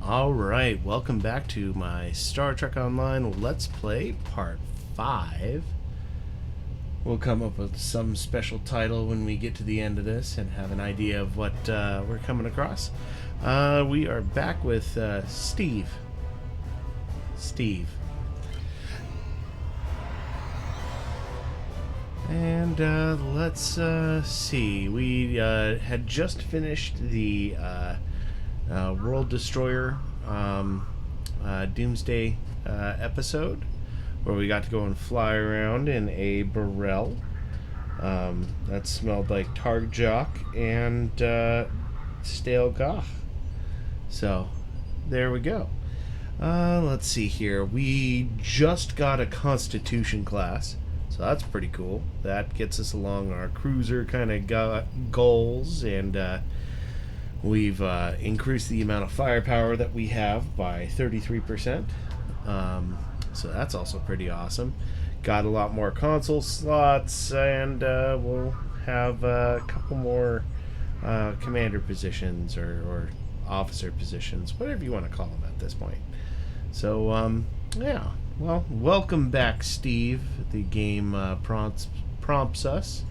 Alright, welcome back to my Star Trek Online Let's Play Part 5. We'll come up with some special title when we get to the end of this and have an idea of what we're coming across. We are back with Steve. And let's see. We had just finished the World Destroyer Doomsday episode, where we got to go and fly around in a Burrell that smelled like Targ Jock and stale Gagh. So there we go. Let's see here. We just got a Constitution class, so that's pretty cool. That gets us along our cruiser kind of goals, and we've increased the amount of firepower that we have by 33%. So that's also pretty awesome. Got a lot more console slots, and we'll have a couple more commander positions or officer positions, whatever you want to call them at this point. So, yeah. Well, welcome back, Steve. The game prompts us.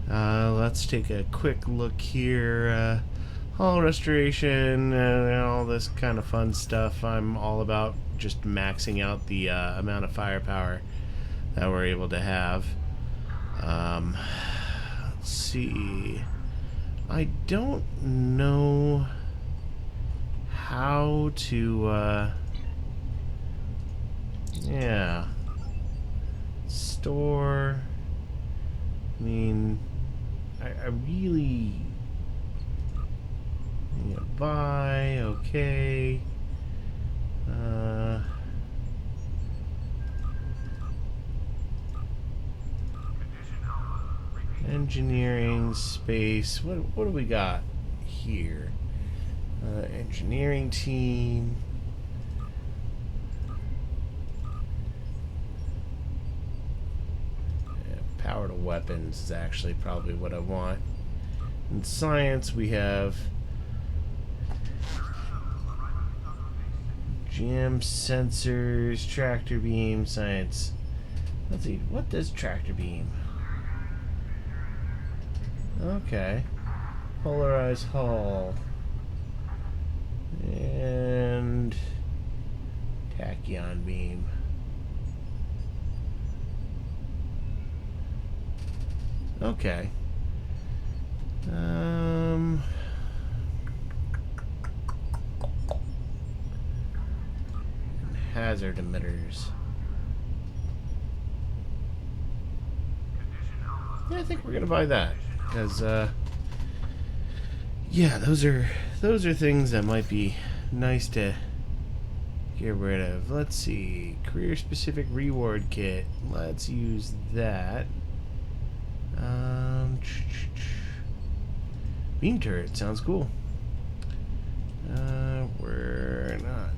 Let's take a quick look here. Hull restoration and all this kind of fun stuff. I'm all about just maxing out the amount of firepower that we're able to have. Let's see. I don't know how to store. I mean, I really buy, okay. Engineering, space. What do we got here? Engineering team. Power to weapons is actually probably what I want. In science, we have GM sensors, tractor beam, science. Let's see, what does tractor beam? Okay. Polarized hull. And tachyon beam. Okay. Hazard emitters. Yeah, I think we're gonna buy that because, yeah, those are things that might be nice to get rid of. Let's see, career-specific reward kit. Let's use that. Beam turret sounds cool. We're not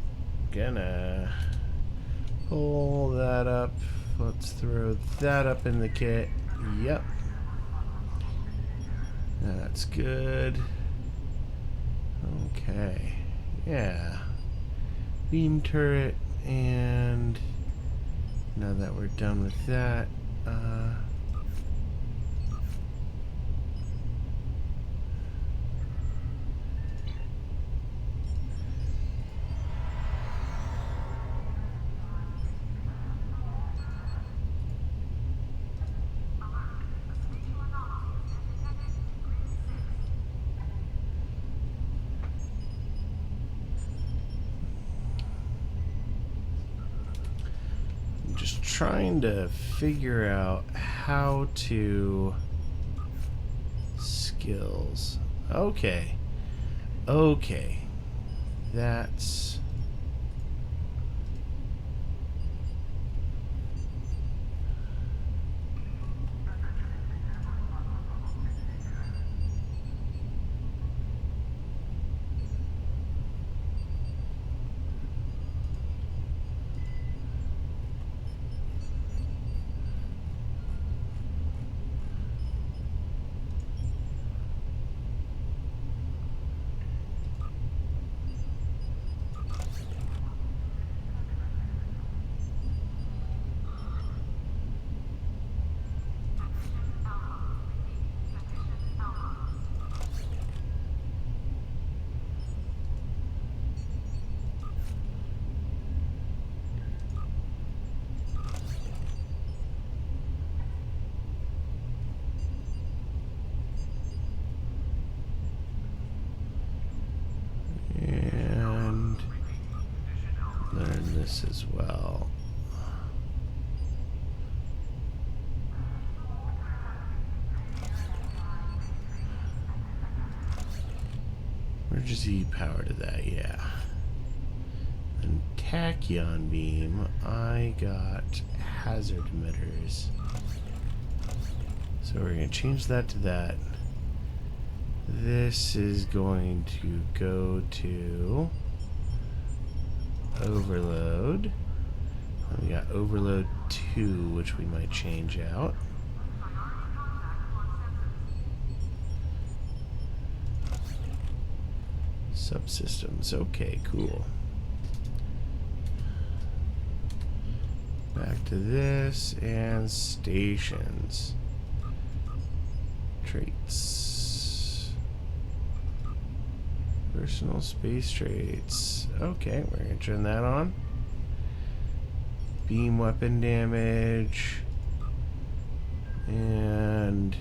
gonna pull that up. Let's throw that up in the kit. Yep. That's good. Okay. Yeah. Beam turret, and now that we're done with that, trying to figure out how to skills. Okay. That's this as well. Emergency power to that, yeah. And tachyon beam, I got hazard emitters. So we're going to change that to that. This is going to go to overload. And we got overload 2, which we might change out. Subsystems. Okay, cool. Back to this and stations. Traits. Personal space traits. Okay, we're going to turn that on. Beam weapon damage. And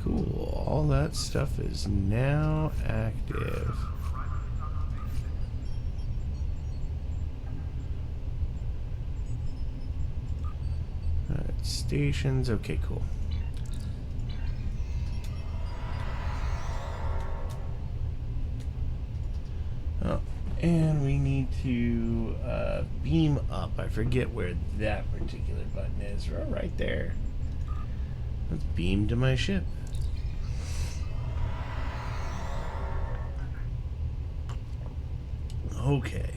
cool, all that stuff is now active. Alright, stations, okay, cool. Oh, and we need to beam up. I forget where that particular button is. Right there. Let's beam to my ship. Okay.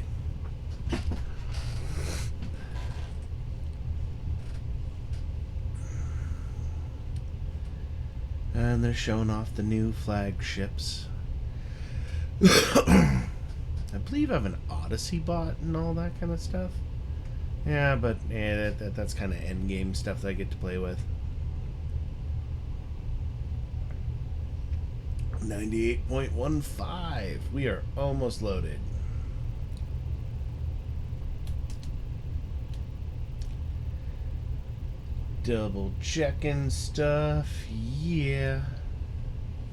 And they're showing off the new flagships. I believe I have an Odyssey bot and all that kind of stuff. Yeah, but yeah, that's kind of end game stuff that I get to play with. 98.15. We are almost loaded. Double checking stuff. Yeah.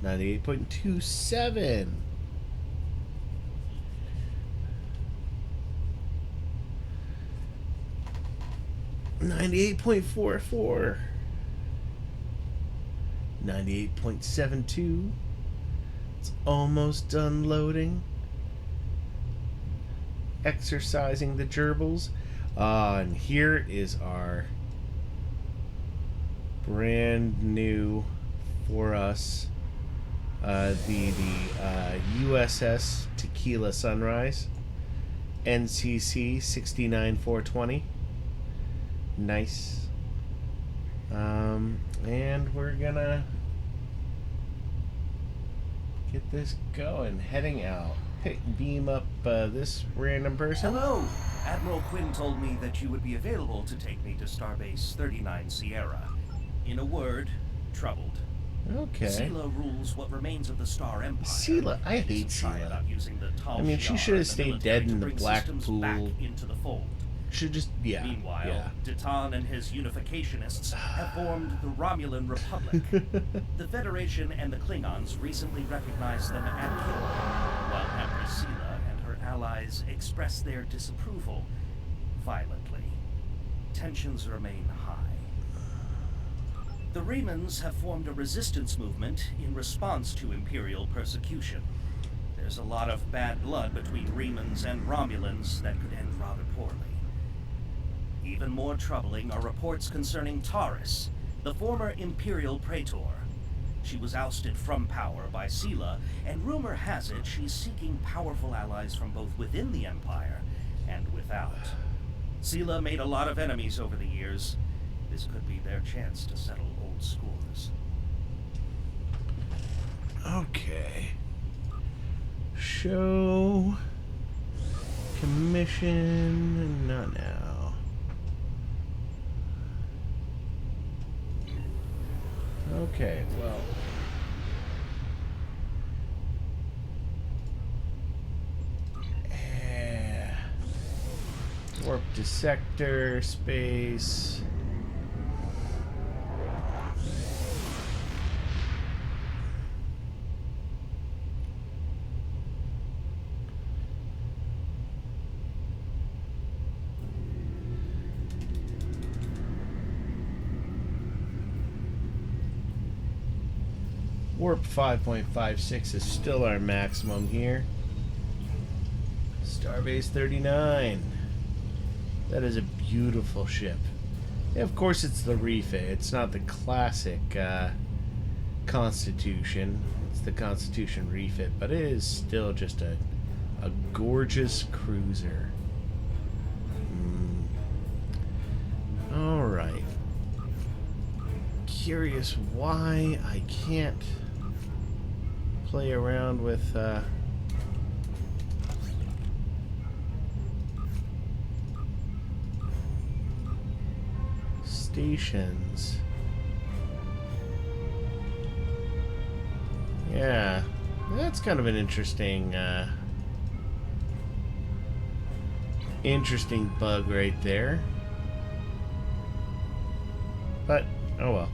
98.27. $98.44. 98.72. It's almost done loading. Exercising the gerbils. And here is our brand new for us the USS Tequila Sunrise NCC 69420. Nice. And we're gonna get this going, heading out. Beam up this random person. Hello! Admiral Quinn told me that you would be available to take me to Starbase 39 Sierra. In a word, troubled. Okay. Sela rules what remains of the Star Empire. Sela, I hate Sela. I mean, she should have stayed dead in the black pool. Back into the fold. Should just, yeah. Meanwhile, yeah. Detan and his unificationists have formed the Romulan Republic. The Federation and the Klingons recently recognized them at Kiln, while Empress Sela and her allies express their disapproval violently. Tensions remain high. The Remans have formed a resistance movement in response to Imperial persecution. There's a lot of bad blood between Remans and Romulans that could end rather poorly. Even more troubling are reports concerning Taurus, the former Imperial Praetor. She was ousted from power by Sela, and rumor has it she's seeking powerful allies from both within the Empire and without. Sela made a lot of enemies over the years. This could be their chance to settle old scores. Okay. Show. Commission. Not now. Okay, well. Warp dissector, space. Warp 5.56 is still our maximum here. Starbase 39. That is a beautiful ship. Yeah, of course, it's the refit. It's not the classic Constitution. It's the Constitution refit, but it is still just a gorgeous cruiser. All right. Curious why I can't play around with. Stations. Yeah, that's kind of an interesting interesting bug right there. But oh well.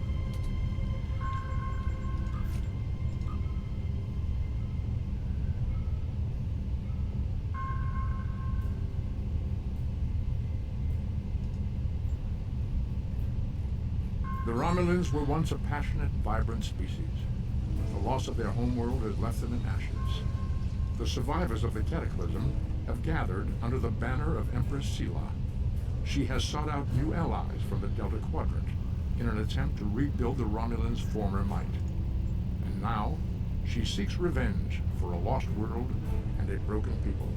The Romulans were once a passionate, vibrant species. The loss of their homeworld has left them in ashes. The survivors of the cataclysm have gathered under the banner of Empress Sela. She has sought out new allies from the Delta Quadrant in an attempt to rebuild the Romulans' former might. And now, she seeks revenge for a lost world and a broken people.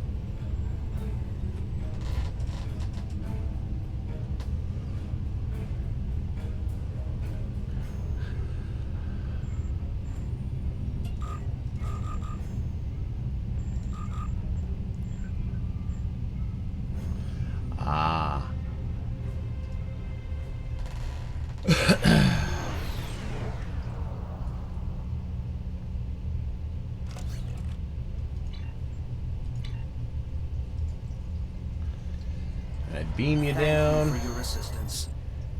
Beam you Thank down. you for your assistance.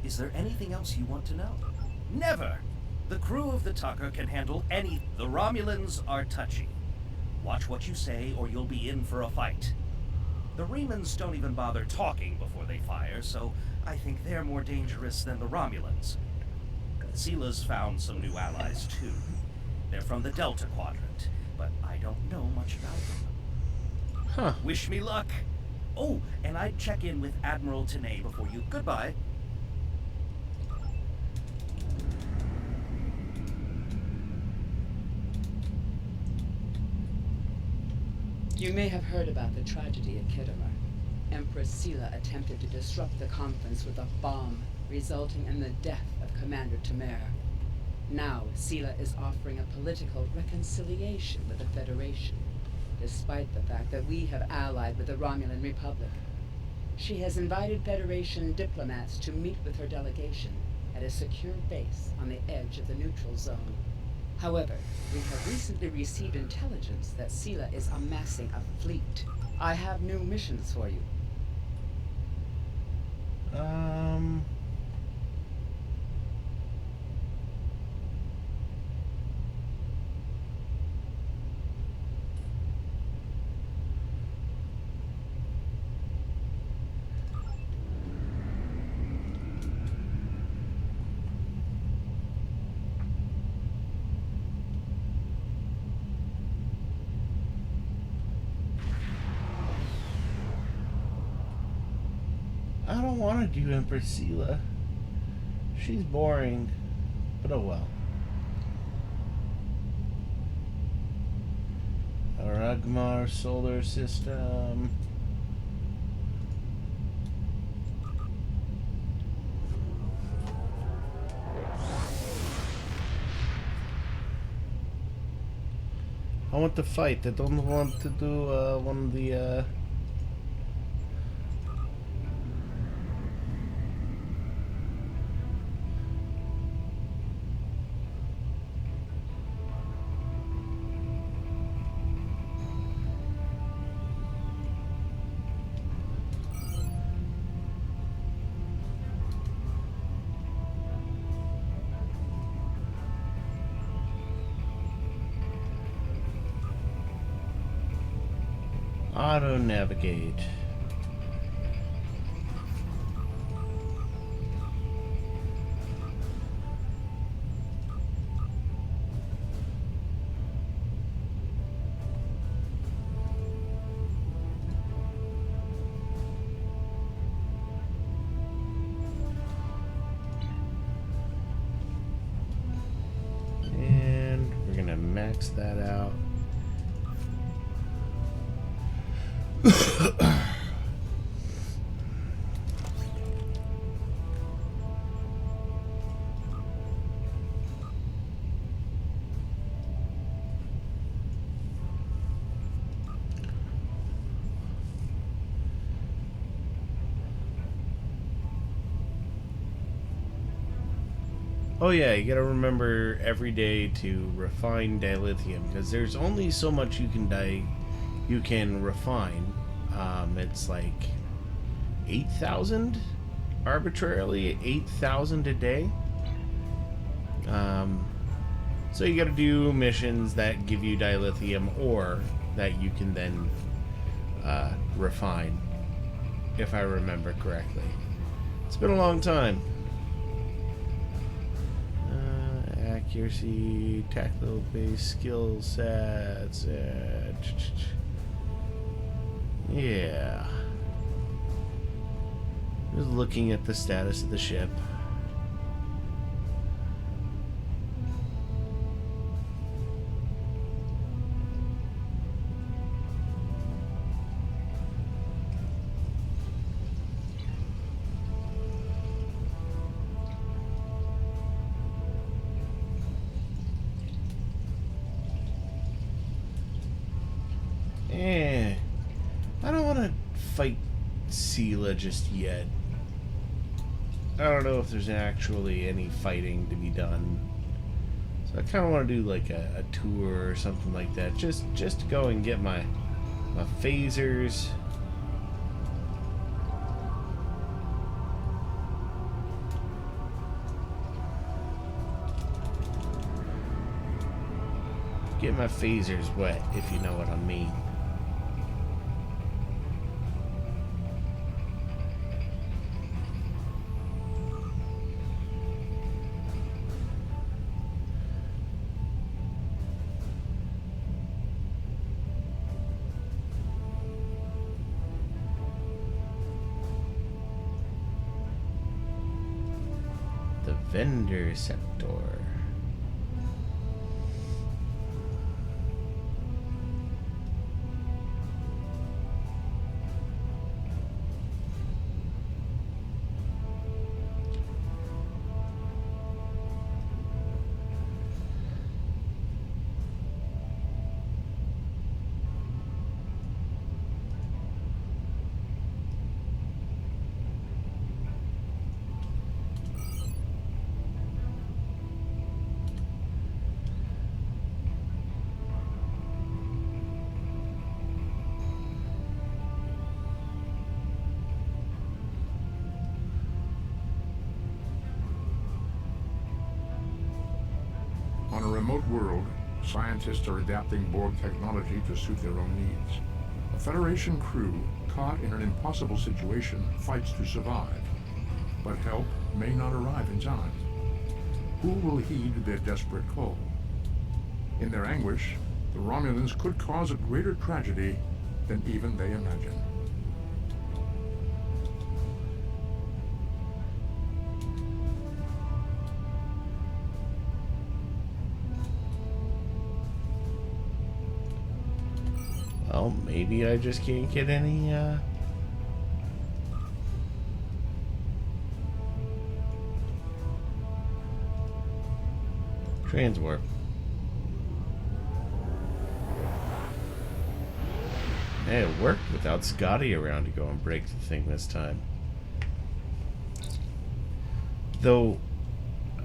Is there anything else you want to know? Never! The crew of the Tucker can handle any. The Romulans are touchy. Watch what you say or you'll be in for a fight. The Remans don't even bother talking before they fire, so I think they're more dangerous than the Romulans. Sela's found some new allies too. They're from the Delta Quadrant, but I don't know much about them. Huh. Wish me luck. Oh, and I'd check in with Admiral Tenay before you. Goodbye. You may have heard about the tragedy at Khitomer. Empress Sela attempted to disrupt the conference with a bomb, resulting in the death of Commander Temer. Now, Sela is offering a political reconciliation with the Federation, despite the fact that we have allied with the Romulan Republic. She has invited Federation diplomats to meet with her delegation at a secure base on the edge of the neutral zone. However, we have recently received intelligence that Sela is amassing a fleet. I have new missions for you. I don't want to do Empress Sela. She's boring, but oh well. Aragmar Solar System. I want to fight. I don't want to do one of the Auto navigate. And we're gonna max that out. Oh yeah, you gotta remember every day to refine dilithium because there's only so much you can refine. It's like 8,000 arbitrarily, 8,000 a day. So you gotta do missions that give you dilithium or that you can then refine, if I remember correctly. It's been a long time. Accuracy, tactical based skill sets. Yeah. Just looking at the status of the ship. I don't want to fight Sela just yet. I don't know if there's actually any fighting to be done. So I kind of want to do like a tour or something like that. Just to go and get my phasers. Get my phasers wet, if you know what I mean. The vendor sector. On a remote world, scientists are adapting Borg technology to suit their own needs. A Federation crew caught in an impossible situation fights to survive, but help may not arrive in time. Who will heed their desperate call? In their anguish, the Romulans could cause a greater tragedy than even they imagine. Well, maybe I just can't get any, transwarp. Hey, it worked without Scotty around to go and break the thing this time. Though,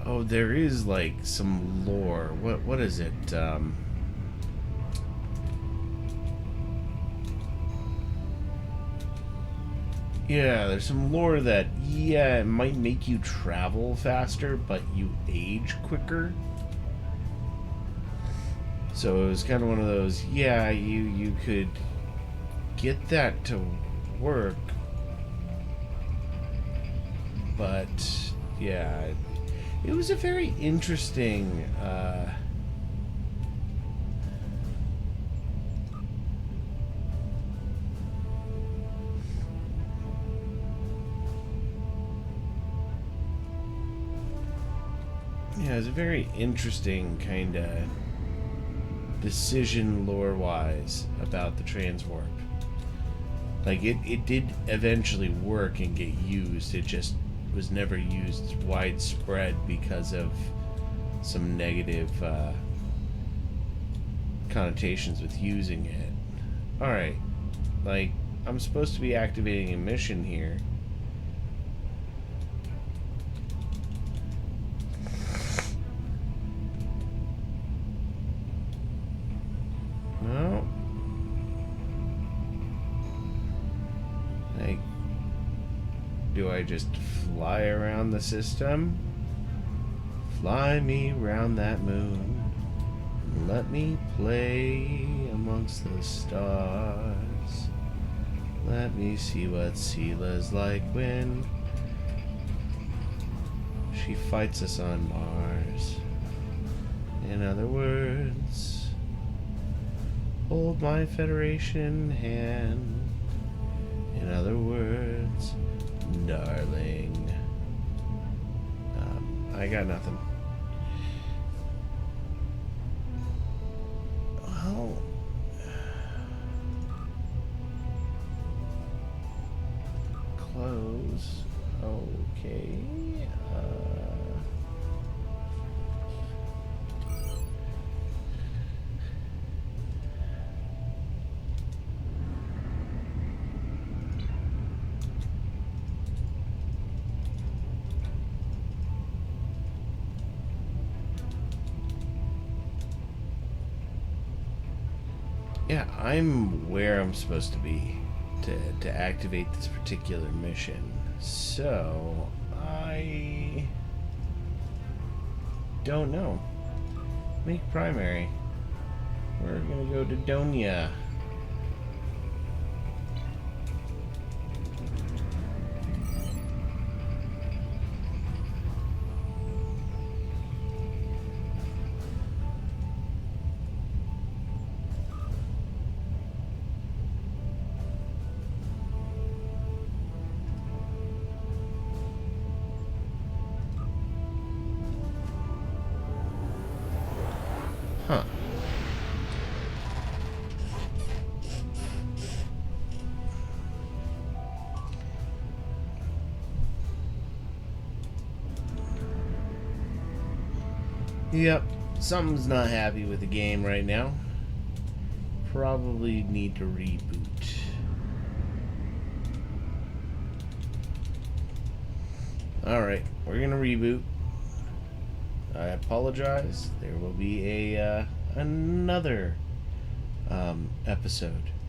oh, there is, like, some lore. What is it? Yeah, there's some lore that, yeah, it might make you travel faster, but you age quicker. So it was kind of one of those, yeah, you could get that to work. But yeah, it was a very interesting yeah, it was a very interesting kind of decision lore-wise about the transwarp. Like, it did eventually work and get used. It just was never used widespread because of some negative connotations with using it. Alright. Like, I'm supposed to be activating a mission here. No. Like, do I just fly around the system? Fly me round that moon. Let me play amongst the stars. Let me see what Seela's like when she fights us on Mars. In other words, hold my Federation hand. In other words, darling. I got nothing. Well, close. Okay. Yeah, I'm where I'm supposed to be to activate this particular mission. So, I don't know. Make primary. We're gonna go to Donia. Huh. Yep, something's not happy with the game right now. Probably need to reboot. Alright, we're gonna reboot. I apologize. There will be a another episode